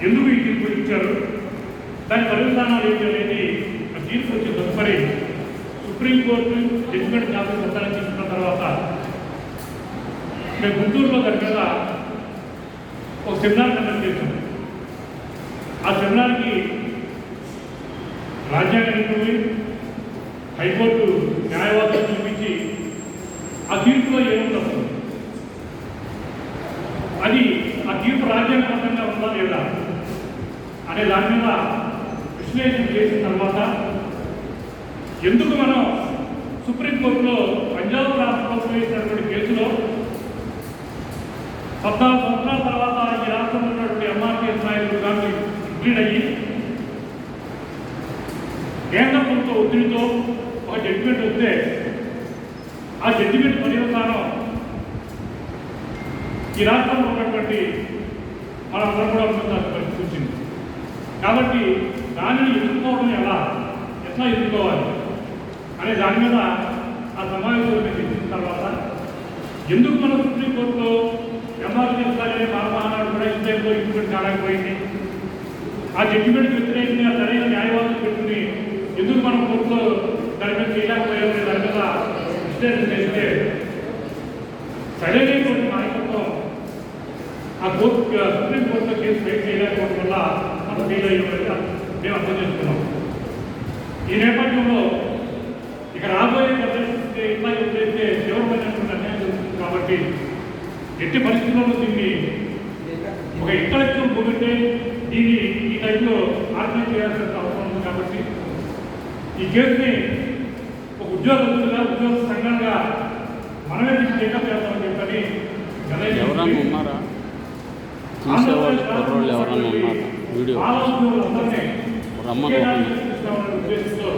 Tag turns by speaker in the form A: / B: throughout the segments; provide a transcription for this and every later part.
A: ఎందుకు ఈ తీర్పు ఇచ్చారు, దాని పర్యవసానాలు ఏంటి అనేది ఆ తీర్పు వచ్చే తదుపరి సుప్రీంకోర్టు జడ్జిమెంట్ కాపీ మొత్తాన్ని తీసుకున్న తర్వాత మేము గుంటూరులో దాని మీద ఒక సెమినార్ కండక్ట్ చేశాం. ఆ సెమినార్కి రాజ్యాంగ నిపుణులు, హైకోర్టు న్యాయవాదులు చూపించి ఆ తీర్పులో ఏముండదు, అది ఆ తీర్పు రాజ్యాంగబద్ధంగా ఉందా లేదా అనే దాని మీద విశ్లేషణ చేసిన తర్వాత ఎందుకు మనం సుప్రీంకోర్టులో పంజాబ్ రాష్ట్ర ప్రభుత్వం వేసినటువంటి కేసులో 14 సంవత్సరాల తర్వాత ఈ రాష్ట్రంలో ఉన్నటువంటి ఎంఆర్పీఎస్ నాయకులు కానీ ఇంక్లూడ్ అయ్యి కేంద్ర ప్రభుత్వ ఒత్తిడితో ఒక జడ్జిమెంట్ వస్తే ఆ జడ్జిమెంట్ పర్యవసానం ఈ రాష్ట్రంలో ఉన్నటువంటి మనందరం కూడా ఉంటుందని పరిస్థితి వచ్చింది. కాబట్టి దానిని ఎదుర్కోవడం ఎట్లా ఎదుర్కోవాలి అనే దాని మీద ఆ సమావేశంలో చర్చించిన తర్వాత ఎందుకు మన సుప్రీంకోర్టులో ఎంఆర్పీఎస్ అనే మానవాహనాలు కూడా ఇండియాలో ఇంప్లిమెంట్ కాలేకపోయింది, ఆ జడ్జిమెంట్కి వ్యతిరేకంగా సరైన న్యాయవాదులు పెట్టుకుని ఎందుకు మనం కోర్టులో దాని మీద చేయలేకపోయామనే దాని మీద విశ్లేషణ చేస్తే సరైనటువంటి నాయకత్వం ఆ కోర్టు సుప్రీంకోర్టులో కేసు ఫైల్ చేయలేకపోవడం వల్ల మనం ఫెయిల్ అయ్యేది మేము అర్థం చేసుకున్నాం. ఈ నేపథ్యంలో ఇక రాబోయే పరిస్థితి ఇట్లా ఎప్పుడైతే తీవ్రమైనటువంటి అన్యాయం జరుగుతుంది కాబట్టి ఎట్టి పరిస్థితుల్లో దీన్ని ఒక ఇంటలెక్చువల్ మూమెంటే దీన్ని ఈ టైంలో ఆర్గనైజ్ చేయాల్సిన అవసరం ఉంది. కాబట్టి ఈ కేసుని ఒక ఉద్యోగస్తులుగా ఉద్యోగ సంఘంగా మనమే దీన్ని టేకప్ చేస్తామని చెప్పని ఉద్దేశంతో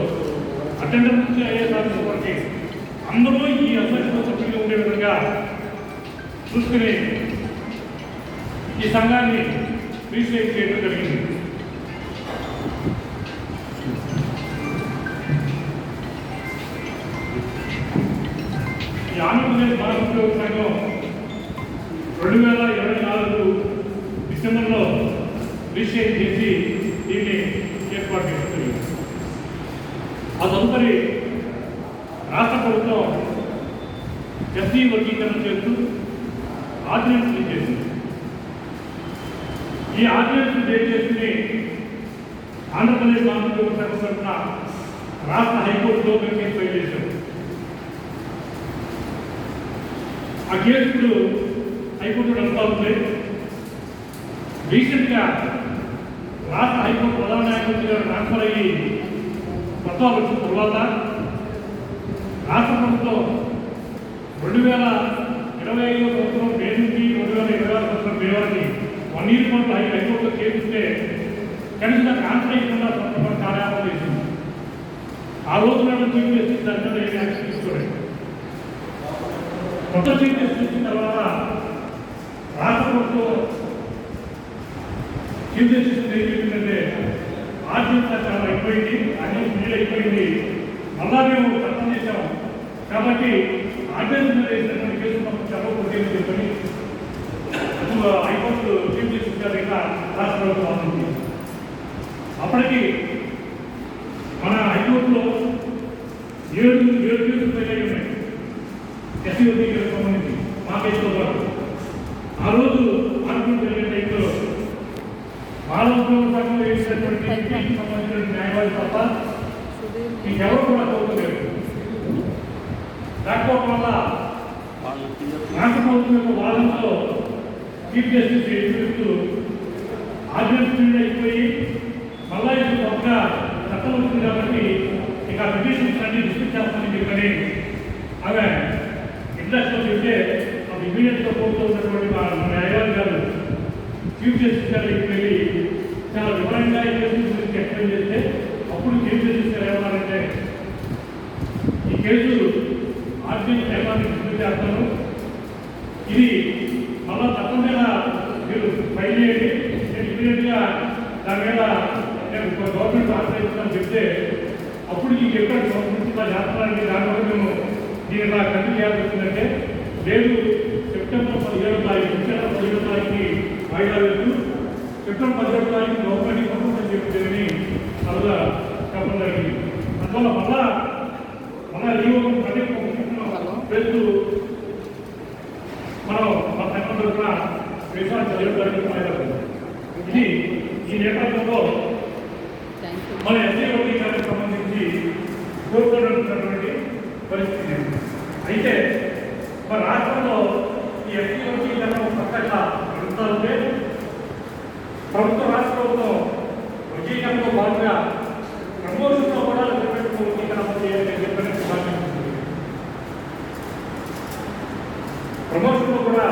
A: అటెండర్ నుంచి ఐఏఎస్ ఆఫీసర్ వరకు అందరూ ఈ అసోసియేషన్ సభ్యులుగా ఉండే విధంగా చూసుకుని ఈ సంఘాన్ని రీసైజ్ చేయడం జరిగింది. ఈ ఆంధ్రప్రదేశ్ భారత ఉద్యోగ సంఘం 2024 డిసెంబర్లో రీసైజ్ చేసి దీన్ని ఏర్పాటు చేస్తుంది. ఆ తదుపరి రాష్ట్ర ప్రభుత్వం ఎస్సీ వర్గీకరణ చేస్తూ ఆర్డినెన్స్ చేసింది. ఈ ఆర్డినెన్స్ చేసుకుని ఆంధ్రప్రదేశ్ భారత ఉద్యోగ సంఘం తరఫున రాష్ట్ర హైకోర్టులో మేము కేసు ఫైల్ చేశాం. ఆ కేసులు హైకోర్టు నడుస్తూ ఉంది. రీసెంట్గా రాష్ట్ర హైకోర్టు ప్రధాన న్యాయమూర్తి గారు ట్రాన్స్ఫర్ అయ్యి కొత్త వచ్చిన తర్వాత రాష్ట్ర ప్రభుత్వం 2025 సంవత్సరం మే నుంచి 2026 సంవత్సరం మే వరకు 1 year పాటు హైకోర్టులో చేస్తుంటే కనీసం ట్రాన్స్ఫర్ అయ్యకుండా సందర్భంగా కార్యాలయం చేసింది. ఆ రోజు నాడు చీఫ్ జస్టిస్ దాని మీద ఏమి యాక్షన్ తీసుకోలేదు. కొత్త చీఫ్ జస్టిస్ వచ్చిన తర్వాత రాష్ట్ర ప్రభుత్వం చీఫ్ జస్టిస్ ఏం చెప్పిందంటే ఆర్డినెన్స్ చాలా అయిపోయింది, అన్ని ఫీల్ అయిపోయింది, మళ్ళా మేము చట్టం చేశాము కాబట్టి ఆర్డినెన్స్ మీద వేసినటువంటి కేసు మాకు చదవకూడదని చెప్పని హైకోర్టు చీఫ్ జస్టిస్ గారు ఇంకా రాష్ట్ర ప్రభుత్వం అవుతుంది. అప్పటికి మన హైకోర్టులో 7 కేసులు ఫైల్ అయి ఉన్నాయి ఎస్సీ వర్గీకరణకు సంబంధించి మా కేసుతో పాటు. ఆ రోజు ఆర్గ్యుమెంట్ జరిగే టైంలో భారత ఉద్యోగ సంఘం వేసినటువంటి సంబంధించిన న్యాయవాది తప్ప ఇంకెవరు కూడా కోరుకోలేదు. లేకపోవడం వల్ల రాష్ట్ర ప్రభుత్వం యొక్క వాదనతో చీఫ్ జస్టిస్ ఎదుగుతూ ఆర్డినెన్స్ ఫీల్డ్ అయిపోయి మళ్ళా ఇప్పుడు కొత్తగా చట్టం వచ్చింది కాబట్టి ఇక పిటిషన్స్ అన్ని డిస్కస్ చేస్తామని చెప్పని ఆమె ఇంట్రెస్ట్లో చెప్తే అది ఇమీడియట్గా కోర్టులో ఉన్నటువంటి న్యాయవాది గారు చీఫ్ జస్టిస్ గారు వెళ్ళి చాలా వివరంగా ఈ కేసు గురించి ఎక్స్ప్లెయిన్ చేస్తే అప్పుడు చీఫ్ జస్టిస్ గారు ఏమన్నారంటే ఈ కేసు ఆర్డినెన్స్ నియమాన్ని డిస్కస్ చేస్తాను, ఇది మళ్ళా తప్పకుండా మీరు ఫైల్ చేయండి, నేను ఇమీడియట్గా దాని మీద నేను గవర్నమెంట్ ఆశ్రయిస్తానని చెప్తే అప్పుడు ఈ చెప్పాడు గవర్నమెంట్ ఇలా చేస్తున్నారండి, దానివల్ల మేము దీన్ని ఇలా కంటిన్యూ చేయాల్సి వచ్చిందంటే లేదు సెప్టెంబర్ 17వ తారీఖు వాయిదా వేస్తూ చట్టం 17 తారీఖు గవర్నమెంట్ ప్రభుత్వం చెప్పిందని అలా చెప్పడం జరిగింది. అందువల్ల మళ్ళా ఈ ప్రతి మనం మన చట్టం తరఫున విషయాలు చదివడానికి ఇది ఈ నేపథ్యంలో మన ఎస్సీ వర్గీకరణకు సంబంధించి కోరుకున్నటువంటి పరిస్థితి. అయితే మన రాష్ట్రంలో ఈ ఎస్సీ వర్గీకరణ పక్కగా నడుస్తూ ఉంటే ప్రభుత్వ రాష్ట్ర ప్రభుత్వం వర్గీకరణతో పాటుగా ప్రమోషన్తో కూడా వర్గీకరణ చేయాలని చెప్పని ప్రమోషన్లో కూడా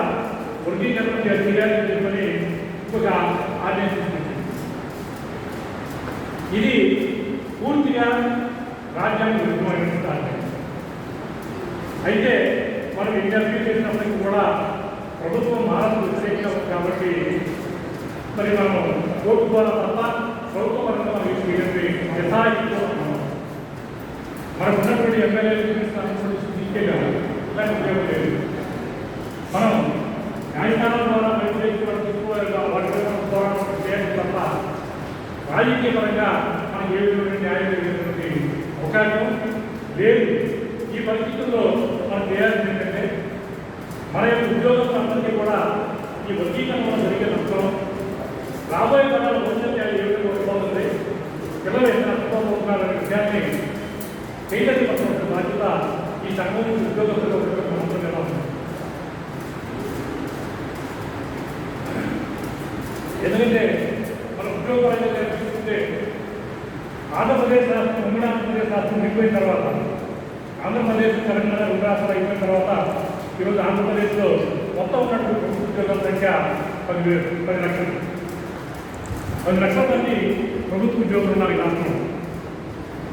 A: వర్గీకరణ చేయాలని చెప్పని ఒక ఆదేశించింది. ఇది పూర్తిగా రాజ్యాంగ విరుద్ధమైనటువంటి ఆదేశం. అయితే మనం ఇంటర్వ్యూ చేసినప్పటికీ కూడా ప్రభుత్వం మారదు వ్యతిరేకంగా ఉంది కాబట్టి మరి మనం కోర్టు ద్వారా తప్ప ప్రభుత్వ పరంగా మనం యథాయుక్తో మనకు ఉన్నటువంటి ఎమ్మెల్యేలు తీసుకెళ్ళాము. దానికి ఉపయోగం లేదు. మనం న్యాయస్థానం ద్వారా తీసుకోవాలి వాటి పోరాటం చేయాలి తప్ప రాజకీయ పరంగా మనకు ఏ విధమైన న్యాయం జరిగేటువంటి అవకాశం లేదు. ఈ పరిస్థితుల్లో మనం చేయాల్సింది ఏంటంటే మన యొక్క ఉద్యోగస్తులందరికీ కూడా ఈ వర్గీకరణ జరిగే నష్టం రాబోయే తరాల భవిష్యత్తు ఏ విధంగా వస్తుంది, పిల్లలు ఎంత నష్టపోతున్నారనే విషయాన్ని చైతన్యపరచిన బాధ్యత ఈ సంఘం ఉద్యోగస్తులు సమర్థంగా ఉంది. ఎందుకంటే మన ఉద్యోగపరంగా చూస్తుంటే ఆంధ్రప్రదేశ్ రాష్ట్రం ఉమ్మడి ఆంధ్రప్రదేశ్ రాష్ట్రం అయిపోయిన తర్వాత ఆంధ్రప్రదేశ్ తెలంగాణ రెండు రాష్ట్రాలు అయిపోయిన తర్వాత ఈరోజు ఆంధ్రప్రదేశ్లో మొత్తం ఉన్నటువంటి ప్రభుత్వ ఉద్యోగాల సంఖ్య 10 లక్షలు. 10 లక్షల మంది ప్రభుత్వ ఉద్యోగులు ఉన్నారు ఈ రాష్ట్రంలో.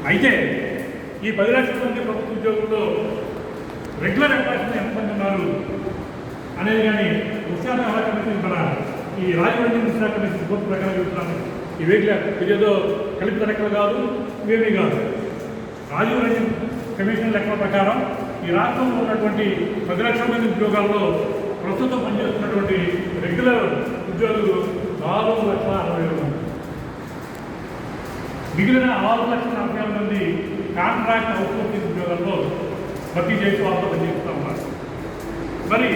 A: అయితే ఈ 10 లక్షల మంది ప్రభుత్వ ఉద్యోగుల్లో రెగ్యులర్ ఎంప్లాయీస్ ఎంతమంది ఉన్నారు అనేది కానీ విశాఖ కమిటీ మన ఈ రాజమండ్రి విశాఖ కమిటీ రిపోర్ట్ ప్రకారం చెబుతున్నాను. ఈ వేట్ల ఇదేదో కల్పిత లెక్కలు కాదు, ఇవేమీ కాదు. రాజీవ్ రంజన్ కమిషన్ లెక్కల ప్రకారం ఈ రాష్ట్రంలో ఉన్నటువంటి 10 లక్షల మంది ఉద్యోగాల్లో ప్రస్తుతం పనిచేస్తున్నటువంటి రెగ్యులర్ ఉద్యోగులు 4,60,000 మంది. మిగిలిన 6,40,000 మంది కాంట్రాక్ట్ అవుట్సోర్సింగ్ ఉద్యోగాల్లో భర్తీ చేసి వాళ్ళతో పనిచేస్తూ ఉన్నారు. మరి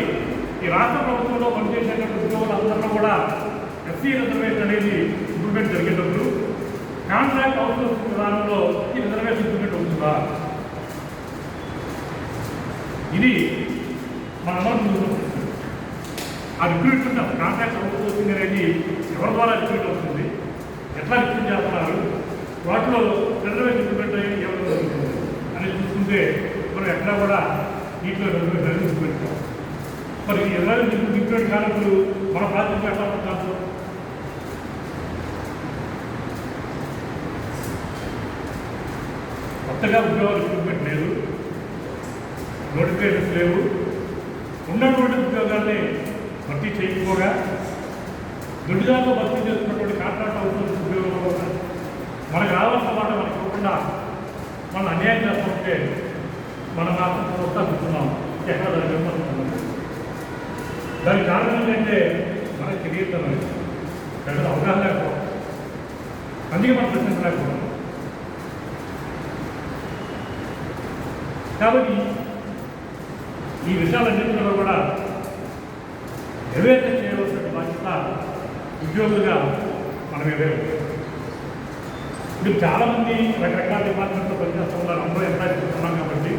A: ఈ రాష్ట్ర ప్రభుత్వంలో పనిచేసేటువంటి ఉద్యోగులందరిలో కూడా ఎస్సీ రిజర్వేషన్ అనేది ఇంప్రూవ్మెంట్ జరిగేటప్పుడు కాంట్రాక్ట్ అవుట్సోర్సింగ్ విధానంలో ఈ రిజర్వేషన్ ఇంప్రూవ్మెంట్ అవుతుందా? ఇది మన ఆ రిక్రూట్మెంట్ ఆఫ్ కాంట్రాక్ట్ అవుట్సోర్సింగ్ అనేది ఎవరి ద్వారా రిక్రూట్ అవుతుంది, ఎట్లా రిక్రూట్ చేస్తున్నారు, వాటిలో రిజర్వేషన్ ఇంప్రూవ్మెంట్ ఎవరు జరుగుతుంది అనేది చూసుకుంటే మనం ఎక్కడా కూడా నీటిలో రిజర్వేషన్ ఇంప్రూవ్మెంట్ కాదు. మరి ఎవరైనా ఇంప్రూవ్మెంట్ కానప్పుడు మన ప్రాంతంలో ఎట్లా పడతారు? కొత్తగా ఉద్యోగాలు రిక్రూట్మెంట్ లేదు, నోటిఫికేషన్స్ లేవు. ఉన్నటువంటి ఉద్యోగాల్ని భర్తీ చేయకపోగా దుడిదారులు భర్తీ చేస్తున్నటువంటి కాంట్రాక్ట్ అవుట్సోర్సింగ్ ఉద్యోగంలో కూడా మనకు రావాల్సిన మాట మనకి ఇవ్వకుండా మనం అన్యాయం చేస్తుంటే మనం మాత్రం ప్రోత్సహిస్తున్నాం. ఎక్కడ దాన్ని విమర్శిస్తున్నాం. దానికి కారణం ఏంటంటే మనకు తెలియదు, పెద్ద అవగాహన లేకపోవడం, అందుకే మనం ప్రశ్నించలేకపోవడం. కాబట్టి ఈ విషయాలన్నింటిలో కూడా ఎవరైతే చేయవలసిన బాధ్యత ఉద్యోగులుగా మనం ఎవరు. మీరు చాలామంది రకరకాల డిపార్ట్మెంట్లో పనిచేస్తూ ఉన్నారు, అందరూ ఎంప్లాయీస్ చేస్తున్నాం కాబట్టి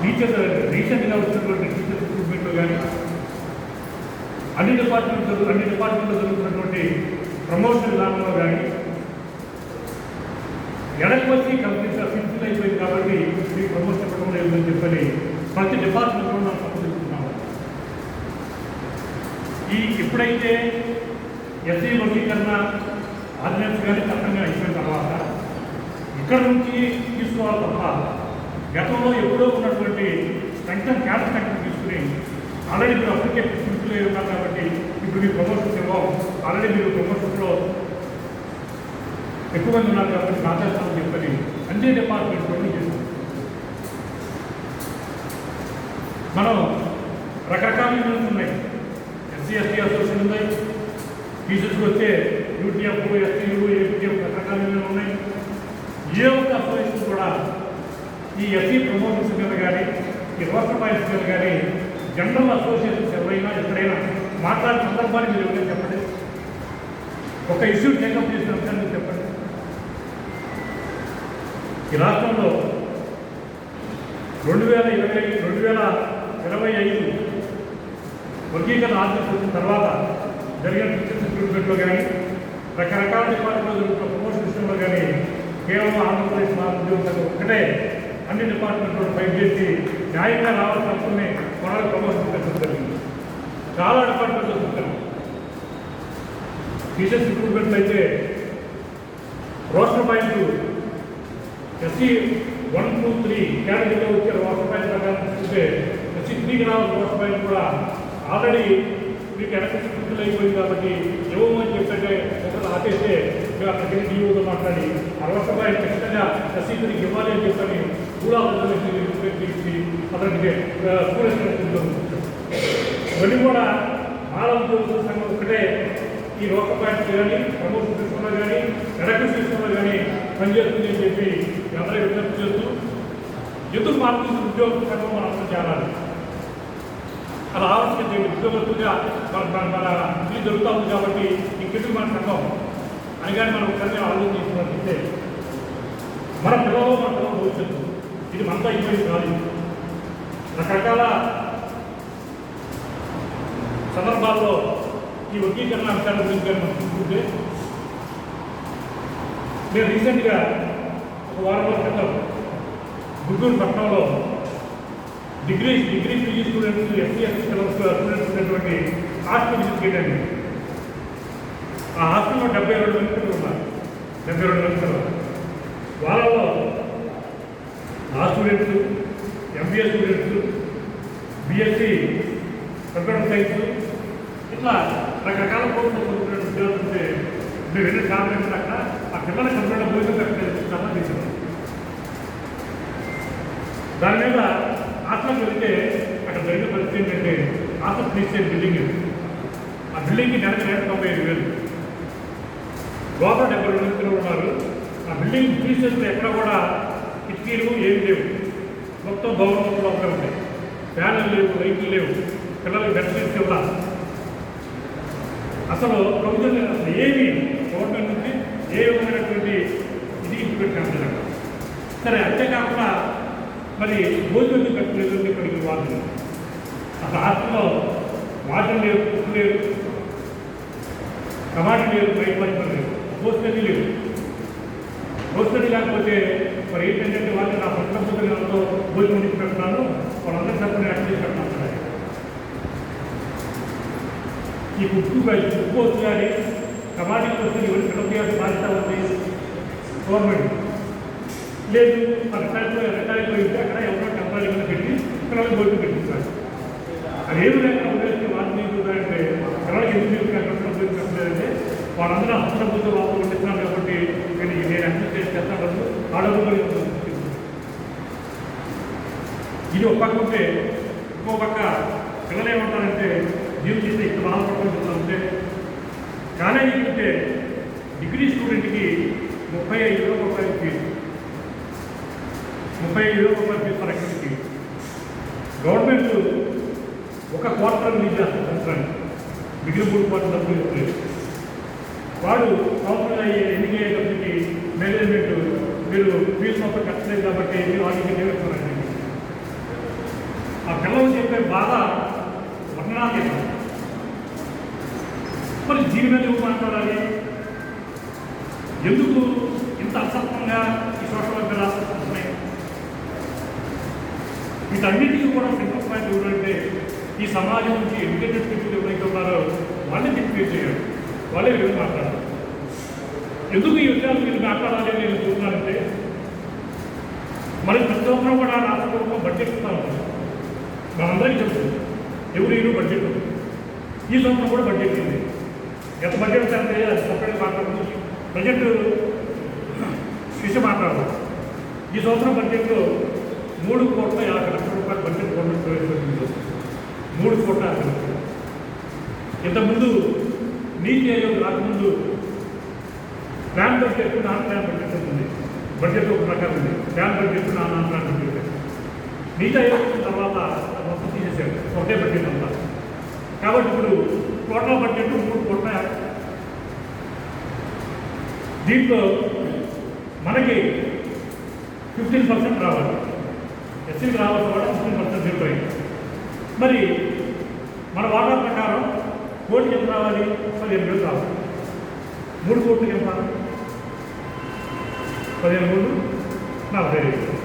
A: టీచర్ రీసెంట్గా వచ్చినటువంటి టీచర్ రిక్రూట్మెంట్లో కానీ అన్ని డిపార్ట్మెంట్లో జరుగుతున్నటువంటి ప్రమోషన్ విధానంలో కానీ ఎడకొచ్చి కంప్లీట్గా ఫిక్స్డ్ అయిపోయింది కాబట్టి మీకు ప్రమోషన్ ఇవ్వడం లేదని చెప్పని ప్రతి డిపార్ట్మెంట్లో మనం సంప్రదిస్తున్నాము. ఎప్పుడైతే ఎస్సీ వర్గీకరణ ఆర్డినెన్స్ కానీ చట్టంగా అయిపోయిన తర్వాత ఇక్కడ నుంచి తీసుకోవాలి తప్ప గతంలో ఎప్పుడో ఉన్నటువంటి స్ట్రెంగ్తన్ క్యాస్ట్ స్ట్రెంగ్తన్ తీసుకుని ఆల్రెడీ మీరు అప్పటికే ఫిక్స్డ్లో ఉన్నారు కాబట్టి ఇప్పుడు మీరు ప్రమోషన్స్ ఇవ్వం, ఆల్రెడీ మీరు ప్రమోషన్స్లో ఎక్కువ మంది ఉన్నారు కాబట్టి మాట్లాడతామని చెప్పని అన్ని డిపార్ట్మెంట్స్లో చేస్తాం. మనం రకరకాల యూనియన్స్ ఉన్నాయి. ఎస్సీ ఎస్సీ అసోసియేషన్ ఉన్నాయి, టీచర్స్కి వస్తే యూటీఎఫ్, ఎస్సీలు, ఏపీఎఫ్ రకరకాలుగా ఉన్నాయి. ఏ ఒక్క అసోసియేషన్ కూడా ఈ ఎస్సీ ప్రమోషన్స్ మీద కానీ ఈ రోస్టర్ పాయింట్స్ మీద కానీ జనరల్ అసోసియేషన్స్ ఎవరైనా ఎక్కడైనా మాట్లాడిన సందర్భాన్ని మీరు ఎవరైనా చెప్పండి. ఒక ఇష్యూ టేకప్ చేసిన అంశాన్ని చెప్పండి. ఈ రాష్ట్రంలో 2025 వర్గీకరణ ఆర్డర్ వచ్చిన తర్వాత జరిగిన టీచర్స్ రిక్రూట్మెంట్లో కానీ రకరకాల డిపార్ట్మెంట్లో జరుగుతున్న ప్రమోషన్ విషయంలో కానీ కేవలం ఆంధ్రప్రదేశ్ ఉద్యోగులకు ఒక్కటే అన్ని డిపార్ట్మెంట్లో ఫైట్ చేసి న్యాయంగా రావాల్సిన హక్కుల్ని కొనాలి ప్రమోషన్ పెట్టడం జరిగింది. చాలా డిపార్ట్మెంట్లో చూస్తాను. టీచర్స్ రిక్రూట్మెంట్లు అయితే రోస్టర్ పాయింట్ ఎస్సీ 1, 2, 3 కేటగిరీలో వచ్చే రోస్టర్ పాయింట్ ప్రకారం చూస్తే ఎస్సీ 3కి రావాల్సిన రోస్టర్ పాయింట్ కూడా ఆల్రెడీ మీకు ఎలక్ట్రిసిటీ ఫుడ్లు అయిపోయింది కాబట్టి ఇవ్వమని చెప్పంటే ఒకరు ఆపేస్తే మేము అక్కడికి వెళ్ళి డిఓతో మాట్లాడి 60 రూపాయలు ఖచ్చితంగా ఎస్సీ 3కి ఇవ్వాలి అని చెప్పని కూడా తీసి అతనికి ఇవన్నీ కూడా మానవ ఉద్యోగుల సంఘం ఒకటే ఈ రోస్టర్ పాయింట్స్ కానీ ప్రమోషన్ సిస్టంలో కానీ ఎలక్ట్రిసిటీ సిస్టంలో కానీ పనిచేస్తుంది అని చెప్పి అందరూ విజ్ఞప్తి చేస్తూ ఎందుకు మార్పు ఉద్యోగ సంఘం మనం అర్థం చేయాలి. అలా ఆలోచన ఉద్యోగస్తుగా మన ఇది జరుగుతూ ఉంది కాబట్టి ఇంకెందుకు మన సంఘం అని కానీ మనం ఒకసారి ఆలోచన చేసినట్లయితే మన పిల్లలు భవిష్యత్తు ఇది మనతో అయిపోయింది కాదు. రకరకాల సందర్భాల్లో ఈ వర్గీకరణ అంశాల గురించి మనం చూసుకుంటే నేను రీసెంట్గా ఒక వారం రోజుల క్రితం గుంటూరు పట్టణంలో degree PG students SC students ఉన్నటువంటి హాస్టల్ విజిట్ చేయడానికి. ఆ హాస్టల్లో 72 మంది పిల్లలు ఉన్నారు. 72 మంది పిల్లలు. వాళ్ళలో లా students, MBA students, BSc computer science ఇట్లా రకరకాల కోర్సులు చదువుతున్న విద్యార్థులు ఉంటే మేము వెళ్ళి కారణం అక్కడ ఆ పిల్లల కంప్యూటర్ భోజనం కట్టిస్తామా తీసుకున్నాం. దాని మీద హాస్టల్కి వెళ్తే అక్కడ జరిగిన పరిస్థితి ఏంటంటే హాస్టల్ తీసే బిల్డింగ్, ఆ బిల్డింగ్కి నెలకు 95,000. లోపల 72 మంది పిల్లలు ఉన్నారు. ఆ బిల్డింగ్ తీసేస్తే ఎక్కడ కూడా కిటికీలు ఏమి లేవు, మొత్తం భవనం లోపలే ఉంటాయి. ఫ్యాన్లు లేవు, లైట్లు లేవు, పిల్లలకి బెడ్షీట్స్ ఇవ్వాలి. అసలు ప్రభుత్వం అసలు ఏమి గవర్నమెంట్ నుంచి ఏ విధమైనటువంటి ఇది ఇంప్లిమెంట్ కాలేదు. సరే అంతేకాకుండా మరి భోజనం పెట్టలేదు ఇక్కడికి వాళ్ళు అసలు హాస్టల్లో వాటర్ లేవు, ఉప్పు లేవు, టమాటా లేవు, బయట పరిస్థితులు లేవు, భోజనం లేవు. భోజనం లేకపోతే మరి ఏంటంటే వాళ్ళు నా పట్టణంతో భోజనం వండి పెడుతున్నాను, వాళ్ళందరూ తరపున యాక్ట్ చేసి పెడుతున్నాను. ఈ ఉప్పు వస్తు కానీ టమాటాకి వస్తే ఎవరు పిల్లలు బాధ్యత ఉంది గవర్నమెంట్ లేదు. రెట్టాయిపోయి ఉంటే అక్కడ ఎవరో టెంపరీగా పెట్టి పిల్లలకి భోజనం పెట్టిస్తారు. అది ఏమి లేకుండా వదిలేస్తే వాళ్ళు మీకు అంటే పిల్లలకి ఎందుకు పెట్టలేదంటే వాళ్ళందరూ హస్తభూత వాళ్ళు పండిస్తున్నాను కాబట్టి నేను యాక్సెస్ చేసి చేస్తాను ఆడవాళ్ళు. ఇది ఒక పక్క ఉంటే ఇంకో పక్క పిల్లలు ఏమంటారంటే జీవితం చేస్తే ఇక్కడ బాధపడుతుంటే కాలేజీకి ఉంటే డిగ్రీ స్టూడెంట్కి 35,000 రూపాయలు ఫీజు, 35,000 రూపాయలు ఫీజు ఫర్ ఎక్కడికి గవర్నమెంట్ ఒక క్వార్టర్ రిలీజ్ చేస్తారు సంవత్సరానికి. డిగ్రీ 3 క్వార్టర్ డబ్బులు ఇవ్వలేదు. వాడు సంవత్సరం ఎన్నికయ్యేటప్పటికి మేనేజ్మెంట్ మీరు ఫీజు మొత్తం కట్టలేదు కాబట్టి మీరు వాటికి నేర్చుకోరండి. ఆ పిల్లలు చెప్పే బాధ వర్ణనాతీతం. మరి దీని మీద మాట్లాడాలి. ఎందుకు ఇంత అసత్వంగా ఈ సోషల్ వర్క్ రాస్తున్నాయి? వీటన్నిటికీ కూడా సెంట్రల్ పాయింట్ ఎవరంటే ఈ సమాజం నుంచి ఎడ్యుకేటెడ్ పీపుల్ ఎవరైతే ఉన్నారో వాళ్ళే డిక్లేర్ చేయాలి, వాళ్ళే వీళ్ళు మాట్లాడాలి. ఎందుకు ఈ విషయాలు మీరు మాట్లాడాలి అని నేను చూస్తున్నానంటే మరి ప్రతి సంవత్సరం కూడా రాష్ట్ర ప్రభుత్వం బడ్జెట్ ఇస్తూ ఉంటుంది. మనందరికీ చెప్తుంది ఎవరు ఈరు బడ్జెట్. ఈ సంవత్సరం కూడా బడ్జెట్ ఉంది. ఎంత బడ్జెట్ అంటే అది సపరేట్ మాట్లాడుతుంది. బడ్జెట్ విషయం మాట్లాడదు. ఈ సంవత్సరం బడ్జెట్లో 3,50,00,000 బడ్జెట్ గవర్నమెంట్ ప్రవేశపెట్టింది. 3,50,00,000. ఇంతకుముందు నీతి ఆయోగ్ రాకముందు plan budget non plan budget ఉంటుంది. బడ్జెట్ ఒక ప్రకారం ఉంది. Plan budget non plan budget. నీతి ఆయోగ్ తర్వాత మొత్తం తీసేసారు, ఒకే బడ్జెట్ అంతా. కాబట్టి ఇప్పుడు టోటల్ బడ్జెట్ 3 కోట్ల. దీంట్లో మనకి 15% రావాలి. ఎస్సీకి రావాల్సిన వాడు 15% వెళ్ళిపోయింది. మరి మన వాటా ప్రకారం కోటికి ఎంత రావాలి? 15,000 రావాలి. 3 కోట్లకి ఎంత? 15,000 45,000.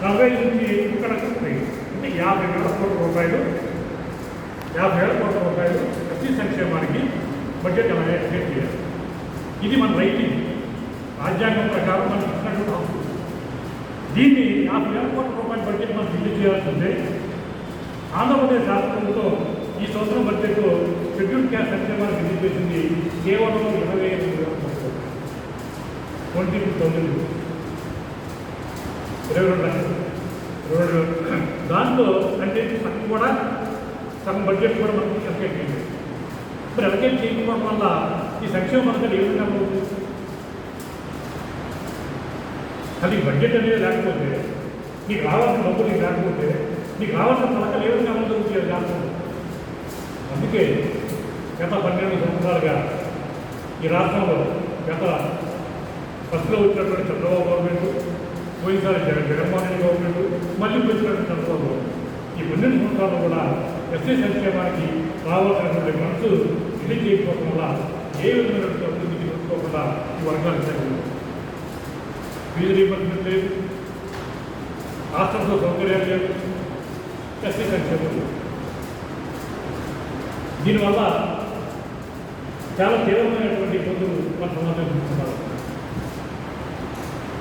A: 45 నుంచి ఇక్కడ అంటే 50,000 కోట్ల రూపాయలు. 50,000 కోట్ల రూపాయలు ఎస్సీ సంక్షేమానికి బడ్జెట్ ఎలా ఎస్టిమేట్ చేయాలి. ఇది మన రైటింగ్ రాజ్యాంగం ప్రకారం మనకి ఇచ్చినటువంటి హక్కు. దీన్ని 50,000 కోట్ల రూపాయల బడ్జెట్ మనం రిలీజ్ చేయాల్సి ఉంటే ఆంధ్రప్రదేశ్ రాష్ట్ర ప్రభుత్వం ఈ సంవత్సరం బడ్జెట్లో షెడ్యూల్ క్యాస్ట్ సంక్షేమానికి రిలీజ్ చేసింది కేవలం 25,000 కోట్లు. 22,000 22,000. దాంట్లో అంటే సగం కూడా సగం బడ్జెట్ కూడా మనకి అలకేట్ చేయండి. మరి అలకేట్ చేయకపోవడం వల్ల ఈ సంక్షేమ పథకాలు ఏ విధంగా అవుతుంది? అది బడ్జెట్ అనేది లేకపోతే నీకు రావాల్సిన డబ్బులు నీకు లేకపోతే నీకు రావాల్సిన పథకాలు ఏ విధంగా అమలు జరుగుతుంది కాకపోతే. అందుకే గత 12 సంవత్సరాలుగా ఈ రాష్ట్రంలో గత ఫస్ట్లో వచ్చినటువంటి చంద్రబాబు గవర్నమెంట్, పోయినసారి జగన్మోహన్ రెడ్డి గవర్నమెంట్, మళ్ళీ వచ్చినటువంటి చంద్రబాబు గవర్నమెంట్, ఈ 12 సంవత్సరాలు కూడా ఎస్సీ సంక్షేమానికి రావాల్సినటువంటి మనసు రిలీజ్ చేయకపోవడం వల్ల ఏ విధమైనటువంటి అభివృద్ధికి తీసుకోకుండా ఈ వర్గాలు జరిగింది. ఫీజు రీయింబర్స్మెంట్ లేదు, రాష్ట్రంలో సౌకర్యాలు లేవు, ఎస్సీ సంక్షేమం లేదు. దీనివల్ల చాలా తీవ్రమైనటువంటి ఇబ్బందులు మన సమాజం చూస్తున్నారు.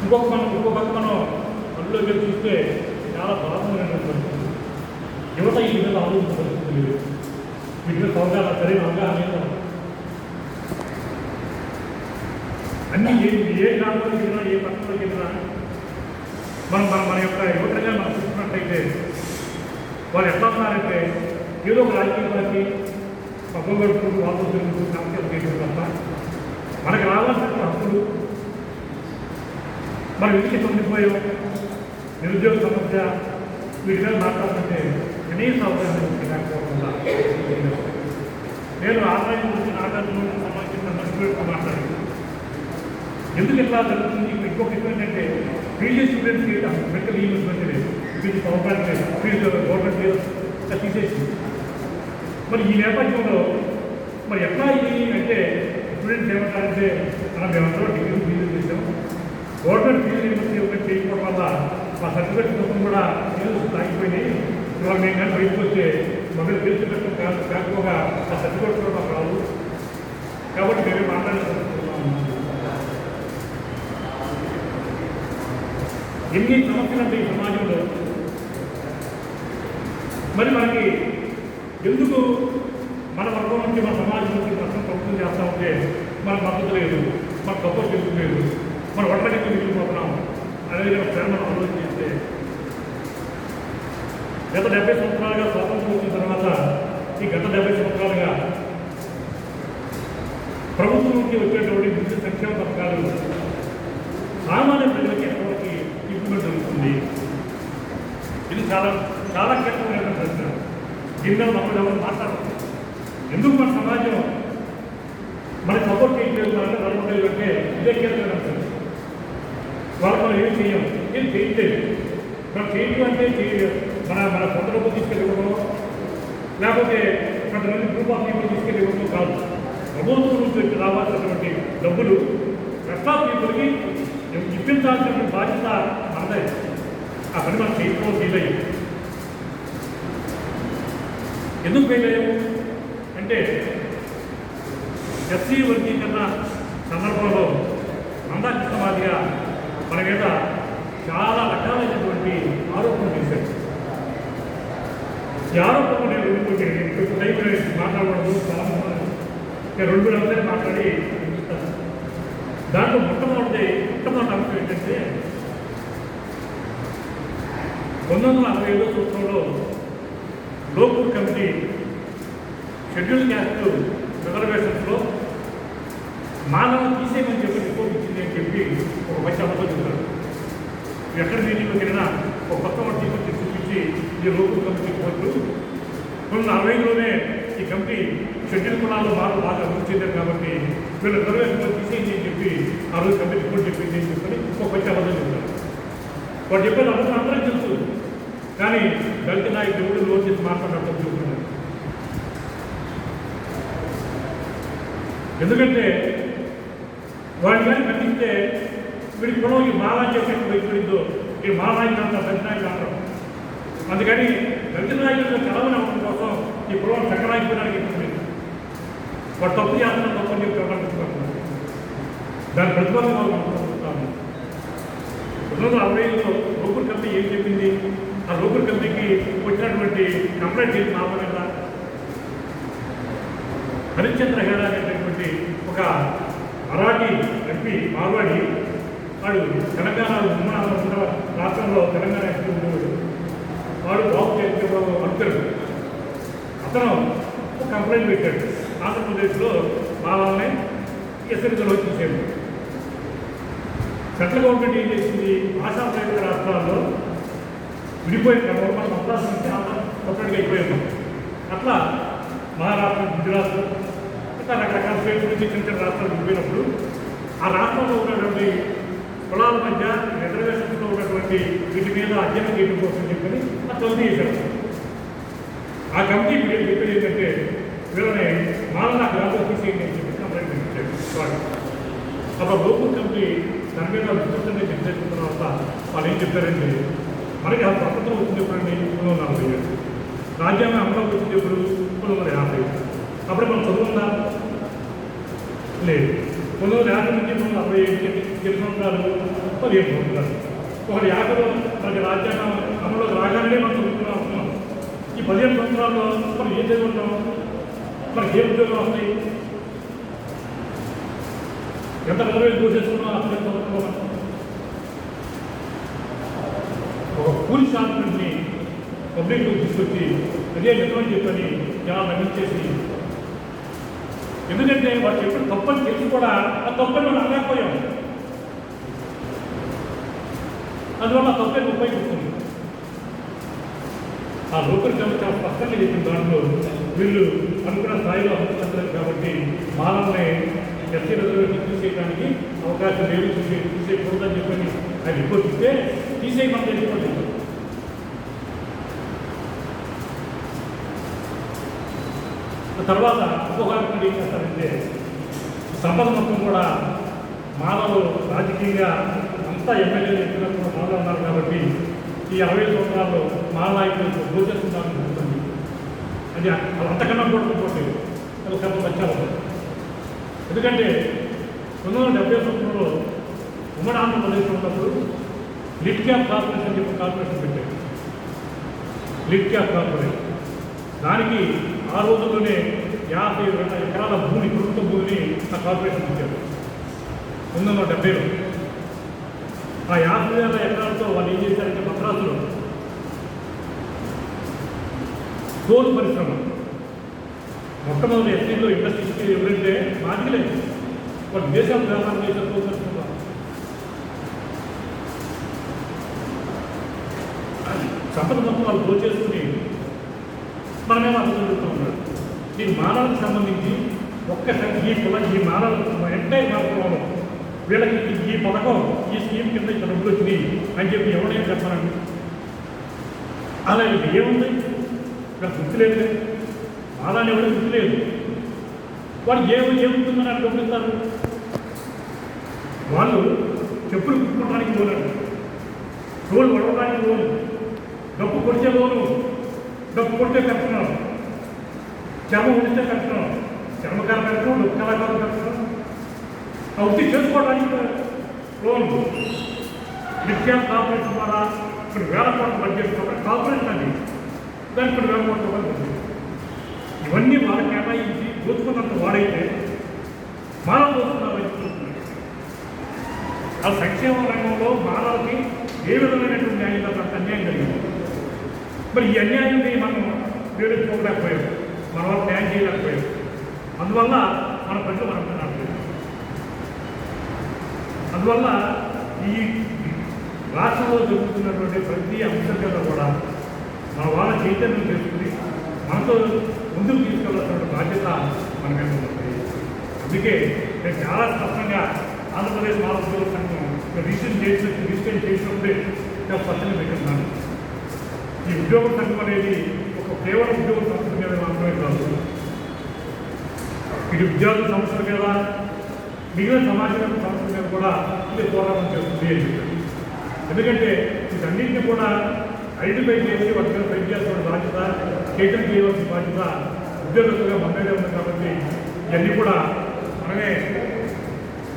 A: ఇంకో పక్క మనం అందులోకి చూస్తే చాలా దారుణమైనటువంటి పరిస్థితి. యువత ఈ విధంగా ఆలోచించిన పరిస్థితి లేదు. వీటిలో సౌకర్యాలు సరైన అవగాహన లేదు. అన్నీ ఏ గ్రామంలోకి వెళ్ళినా ఏ పట్టణంలోకి వెళ్ళినా మన యొక్క యువతగా మనం చూస్తున్నట్టయితే వాళ్ళు ఎట్లా ఉన్నారంటే ఏదో ఒక రాజకీయ పార్టీ పబ్బం గడుపుకుంటూ వాళ్ళు తిరుగుతూ సమస్యలు చేయడం తప్ప మనకు రావాల్సిన హక్కులు మనం ఇంటికి పొందిపోయాం. నిరుద్యోగ సమస్య వీటి మీద మాట్లాడుతుంటే కనీస అవగాహన లేకపోకుండా నేను ఆదాయం గురించి నాగార్జున సంబంధించిన మంత్రులతో మాట్లాడాను. ఎందుకు ఎట్లా జరుగుతుంది? ఇంకొక విషయం ఏంటంటే పీజీ స్టూడెంట్స్కి మెడికల్ యూనివర్సిటీ లేదు, పీజీ అవకాశం లేదు, ఫీజు గవర్నమెంట్ లేదు, తీసేసి. మరి ఈ నేపథ్యంలో మరి ఎట్లా ఇది అంటే స్టూడెంట్స్ ఏమంటారంటే మేమందరూ డిగ్రీ ఫీజు చేసాము, గవర్నమెంట్ ఫీజు యూనివర్సిటీ ఒకటి చేయకపోవడం వల్ల మా సర్టిఫికేట్ కోసం కూడా ఫీజు తాగిపోయినాయి. ఇవాళ మేము కానీ బయటకు వస్తే మమ్మల్ని ఫీజు పెట్టడం కాకపోగా ఆ సర్టిఫికేట్ కూడా మాకు రాదు. కాబట్టి మేమే మాట్లాడుతున్నాము. ఎన్ని సమస్యలు ఈ సమాజంలో. మరి మనకి ఎందుకు మన వర్గం నుంచి మన సమాజం నుంచి నష్టం ప్రభుత్వం చేస్తూ ఉంటే మనకు మద్దతు లేదు, మనకు సపోర్ట్ ఎందుకు లేదు, మన ఒంటరికి ఎందుకు మిగిలిపోతున్నాం అనేది ఒకసారి మనం ఆలోచన చేస్తే గత 70 సంవత్సరాలుగా స్వాతంత్రం వచ్చిన తర్వాత ఈ గత 70 సంవత్సరాలుగా ప్రభుత్వం నుంచి వచ్చేటువంటి వివిధ సంక్షేమ పథకాలు సామాన్య ప్రజలకి ఎంతవరకు ఇంప్లిమెంట్ జరుగుతుంది? ఇది చాలా చాలా కీలకమైన ప్రశ్న. దీని మీద మనం ఎవరు మాట్లాడదు. ఎందుకు మన సమాజం మనకి సపోర్ట్ చేయలేదు అంటే నలుగురు అంటే ఇదే కీలకమైన ప్రశ్న. వాళ్ళు మనం ఏం చేయం, ఏం చేయట్లేదు. మనం చేయడం అంటే మన సొంత డబ్బు తీసుకెళ్ళివ్వడం, లేకపోతే కొంతమంది గ్రూప్ ఆఫ్ పీపుల్ తీసుకెళ్ళివ్వడం కాదు. ప్రభుత్వం నుంచి రావాల్సినటువంటి డబ్బులు రెస్ట్ ఆఫ్ పీపుల్కి ఇప్పించాల్సినటువంటి బాధ్యత మనదే. ఆ పని మనం చేయడం ఫెయిల్ అయ్యాం. ఎందుకు ఫెయిల్ అయ్యాము అంటే ఎస్సీ వర్గీకరణ సందర్భంలో మందాకృష్ణమాదిగా మన మీద చాలా రకాలైనటువంటి ఆరోపణలు చేశారు. ఈ ఆరోపణలు నేను ఇప్పుడు టైం మాట్లాడకూడదు, చాలా 2 నిమిషాలు మాట్లాడి చూపిస్తాను. దాంట్లో మొట్టమొదటి అంశం ఏంటంటే 1965 సంవత్సరంలో లోపూర్ కమిటీ షెడ్యూల్ క్యాస్ట్ రిజర్వేషన్స్లో మానవులు తీసేయమని చెప్పి రిపోర్ట్ ఇచ్చింది అని చెప్పి ఒక మంచి అబద్ధం చెప్తారు. ఎక్కడ మీటింగ్కి వెళ్ళినా ఒక కొత్త వాడు తీసుకొచ్చి చూపించి ఈ లోకల్ కమిటీ కోర్టు 1940లోనే ఈ కమిటీ షెడ్యూల్ కులాల్లో మార్పు బాగా అభివృద్ధి చెందారు కాబట్టి వీళ్ళు రిజర్వేషన్లో తీసేయండి అని చెప్పి ఆ రోజు కమిటీ రిపోర్ట్ చెప్పింది అని చెప్పని ఒక మంచి అబద్ధం చెప్తారు. వాడు చెప్పేది అబద్ధం అందరూ తెలుసు, కానీ దళిత నాయకులు ఎవరు లోన్ చేసి మాట్లాడటం చూస్తున్నారు. ఎందుకంటే వాడిని కానీ ఖండిస్తే వీడికి కూడా ఈ మాలా చేసేట్టు వ్యక్తుడితో ఈ మాల నాయకులు అంటారు, దళిత నాయకులు అంటారు. అందుకని దళిత నాయకులు కలవని అవ్వడం కోసం ఈ కులం చక్కనాయిపోయడానికి ఇస్తుంది. వాడు తప్పు చేస్తున్న తప్పని చెప్పి ప్రకటించుకుంటున్నారు. దాని ప్రతిఫలంగా అనుకుంటున్నాము. 1960లో లోకల్ కమిటీ ఏం చెప్పింది? ఆ లోకల్ కమిటీకి వచ్చినటువంటి కంప్లైంట్ చేసి ఆపలేదా? హరిశ్చంద్ర హేడా అనేటటువంటి ఒక మరాఠీ ఎంపీ మార్వాడి, వాడు తెలంగాణ ఉమ్మడి రాష్ట్రంలో తెలంగాణ ఎంపీ ఉండేవాడు. వాడు బాబు చేసేవాడు అనుకోరు. అతను ఒక కంప్లైంట్ పెట్టాడు, ఆంధ్రప్రదేశ్లో వాళ్ళని ఎస్ఎన్లో తీసేది. సెంట్రల్ గవర్నమెంట్ ఏం చేసింది? ఆసాం సైనిక రాష్ట్రాల్లో విడిపోయిన మన మద్రాసు నుంచి ఆంధ్ర సపరేట్గా అయిపోయాము. అట్లా మహారాష్ట్ర, గుజరాత్ ఇట్లా రకరకాల స్టేట్స్ నుంచి చిన్న చిన్న రాష్ట్రాలు విడిపోయినప్పుడు ఆ రాష్ట్రంలో ఉన్నటువంటి కులాల మధ్య రిజర్వేషన్స్లో ఉన్నటువంటి వీటి మీద అధ్యయనం చేయడం కోసం చెప్పని అది తొలగి చేశారు. ఆ కమిటీ మీరు చెప్పేది ఏంటంటే వీళ్ళని మాలనా గ్రామంలో తీసేయండి అని చెప్పి కంప్లైంట్ ఇచ్చారు. అప్పుడు లోకల్ కమిటీ దాని మీద విస్తృతంగా చర్చించిన తర్వాత వాళ్ళు ఏం చెప్పారంటే, మనకి ఆ స్వతంత్రం వచ్చింది ఎప్పుడండి? 1947. రాజ్యాంగం అమలు వచ్చింది ఎప్పుడు? 1950. అప్పుడు మనం చదువుకుందా? లేదు. 1950 నుంచి 1947 7 సంవత్సరాలు 15 సంవత్సరాలు. ఒక 50లో మనకి రాజ్యాంగం అమలులోకి రాగానే మనం చదువుకున్నాం. ఈ 15 సంవత్సరాల్లో మనం ఏం చదువుకుంటాం? మనకి ఏ ఉద్యోగం వస్తాయి? ఎంత రిజర్వేషన్ చూసేసుకున్నాం? అప్పుడు చదువుకోవాలి. ఒక కూలి షాప్ని పబ్లిక్లో తీసుకొచ్చి అదే నిజమని చెప్పని చాలా నమ్మించేసి, ఎందుకంటే వాడు చెప్పిన తప్పని తెలిసి కూడా ఆ తప్పని మనం అనలేకపోయాం. అందువల్ల ఆ తప్పని ఉపయోగిస్తుంది. ఆ లోకల్ కమిటీ చాలా స్పష్టంగా చెప్పిన దాంట్లో వీళ్ళు అనుకున్న స్థాయిలో అభివృద్ధి కాబట్టి మానవుని ఎస్సీ రిజర్వేషన్ తీసేయడానికి అవకాశం లేదు, తీసేయకూడదని చెప్పని ఆయన రిపోర్ట్ ఇస్తే తీసేయమని తెలియదు. తర్వాత ఇంకొకటి ఏం చేస్తారంటే, సంపద మొత్తం కూడా మానవులు రాజకీయంగా అంతా ఎమ్మెల్యేలు ఎక్కినప్పుడు మానవులు ఉన్నారు కాబట్టి ఈ 60 సంవత్సరాల్లో మానవాయితీలకు దోచేస్తున్నారని చెప్తుంది. అది అంతకన్నా కూడా అనుకోవట్లేదు. అది ఒక వచ్చారు. ఎందుకంటే 1970 సంవత్సరంలో ఉమ్మడి ఆంధ్రప్రదేశ్ ఉన్నప్పుడు లిడ్ క్యాప్ కార్పొరేషన్ అని చెప్పి కార్పొరేషన్ పెట్టారు. లిడ్ క్యాప్ కార్పొరేషన్ దానికి ఆ రోజుల్లోనే 52 ఎకరాల భూమి, ప్రభుత్వ భూమిని ఆ కార్పొరేషన్ ఇచ్చారు 1970లో. ఆ 50,000 ఎకరాలతో వాళ్ళు ఏం చేశారంటే మద్రాసులో తోలు పరిశ్రమ మొట్టమొదటి ఎస్టీలో ఇండస్ట్రీస్కి ఎవరంటే మాదిలే వాళ్ళు దేశాలు వ్యాపారం చేశారు. తోలు పరిశ్రమ సంపద మొత్తం వాళ్ళు దోచేసుకుని మనమేమో అర్థం జరుగుతూ ఉన్నాడు. ఈ మానవులకు సంబంధించి ఒక్కసారి ఈ మానవులు ఎంటైర్ మార్గంలో వీళ్ళకి ఈ పథకం, ఈ స్కీమ్ కింద ఇక్కడ డబ్బులు వచ్చినాయి అని చెప్పి ఎవడేం చెప్పాలండి? అలా ఏముంది? ఇక్కడ గుర్తు లేదు. మాలాన్ని ఎవరికి గుర్తు లేదు. వాడు ఏముంటుందని అక్కడ గమనిస్తారు. వాళ్ళు చెప్పులు కుట్టుకోవడానికి లోనాడు, రోడ్లు పడవడానికి లోను, డబ్బు కొడితే లోను, డబ్బు కొడితే కట్టున్నాం, చర్మం ఉడితే కట్టున్నాం, చర్మకారు కట్టున్నాం, డబ్బు కళాకారులు కట్టున్నాం, ఆ వృత్తి చేసుకోవడానికి లోన్. విద్యా కార్పొరేషన్ ద్వారా కొన్ని వేల కోట్ల బడ్జెట్ కార్పొరేషన్ అది, దానికి కొన్ని వేల కోట్ల బడ్జెట్. ఇవన్నీ వాళ్ళకి కేటాయించి దోచుకున్నంత వాడైతే మానవ దోచుకున్నారని చెప్తున్నాడు. ఆ సంక్షేమ రంగంలో మానవులకి ఏ విధమైనటువంటి న్యాయం అంత అన్యాయం జరిగింది. మరి ఈ అన్యాయాన్ని మనం వేడుకోలేకపోయాం. మన వాళ్ళు న్యాయం చేయలేకపోయారు. అందువల్ల మన ప్రజలు మనం తినట్లేదు. అందువల్ల ఈ రాష్ట్రంలో జరుగుతున్నటువంటి ప్రతి అంశం మీద కూడా మన వాళ్ళ చైతన్యం చేసుకుని మనతో ముందుకు తీసుకెళ్లాల్సిన బాధ్యత మన మీద ఉంటుంది. అందుకే నేను చాలా స్పష్టంగా ఆంధ్రప్రదేశ్ మానవ ఉద్యోగ సంఘం రిజిస్ట్రేషన్ చేసినప్పుడే నేను స్పష్టంగా పెట్టుకున్నాను. ఈ ఉద్యోగ సంఘం అనేది ఒక కేవలం ఉద్యోగ సంస్థ మీద మాత్రమే కాదు, ఇది విద్యార్థుల సంస్థల మీద, మిగిలిన సమాజం సంస్థల మీద కూడా ఇది పోరాటం చేస్తుంది అని చెప్పారు. ఎందుకంటే వీటన్నింటినీ కూడా ఐడెంటిఫై చేసి వాటిని ఫైట్ చేయాల్సిన బాధ్యత, చైతన్యం చేయవలసిన బాధ్యత ఉద్యోగస్తులుగా మన మీదే ఉంది. కాబట్టి ఇవన్నీ కూడా మనమే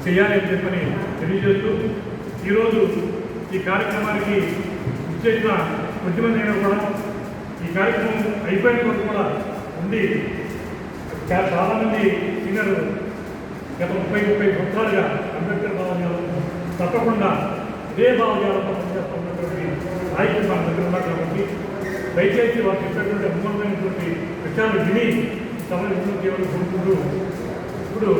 A: చేయాలి అని చెప్పని తెలియజేస్తూ, ఈరోజు ఈ కార్యక్రమానికి ఇచ్చేసిన కొద్దిమంది అయినా కూడా ఈ కార్యక్రమం అయిపోయిన వరకు కూడా ఉండి చాలామంది సీనియర్ గత 30 సంవత్సరాలుగా అంబేద్కర్ భావజాలం తప్పకుండా ఇదే భావజాలంతో పనిచేస్తున్నటువంటి నాయకులు మన దగ్గర ఉన్నారు. కాబట్టి దయచేసి వారు చెప్పేటువంటి అమూలమైనటువంటి విషయాలు విని సభలు ఇంట్లో చేయాలని కోరుకుంటూ ఇప్పుడు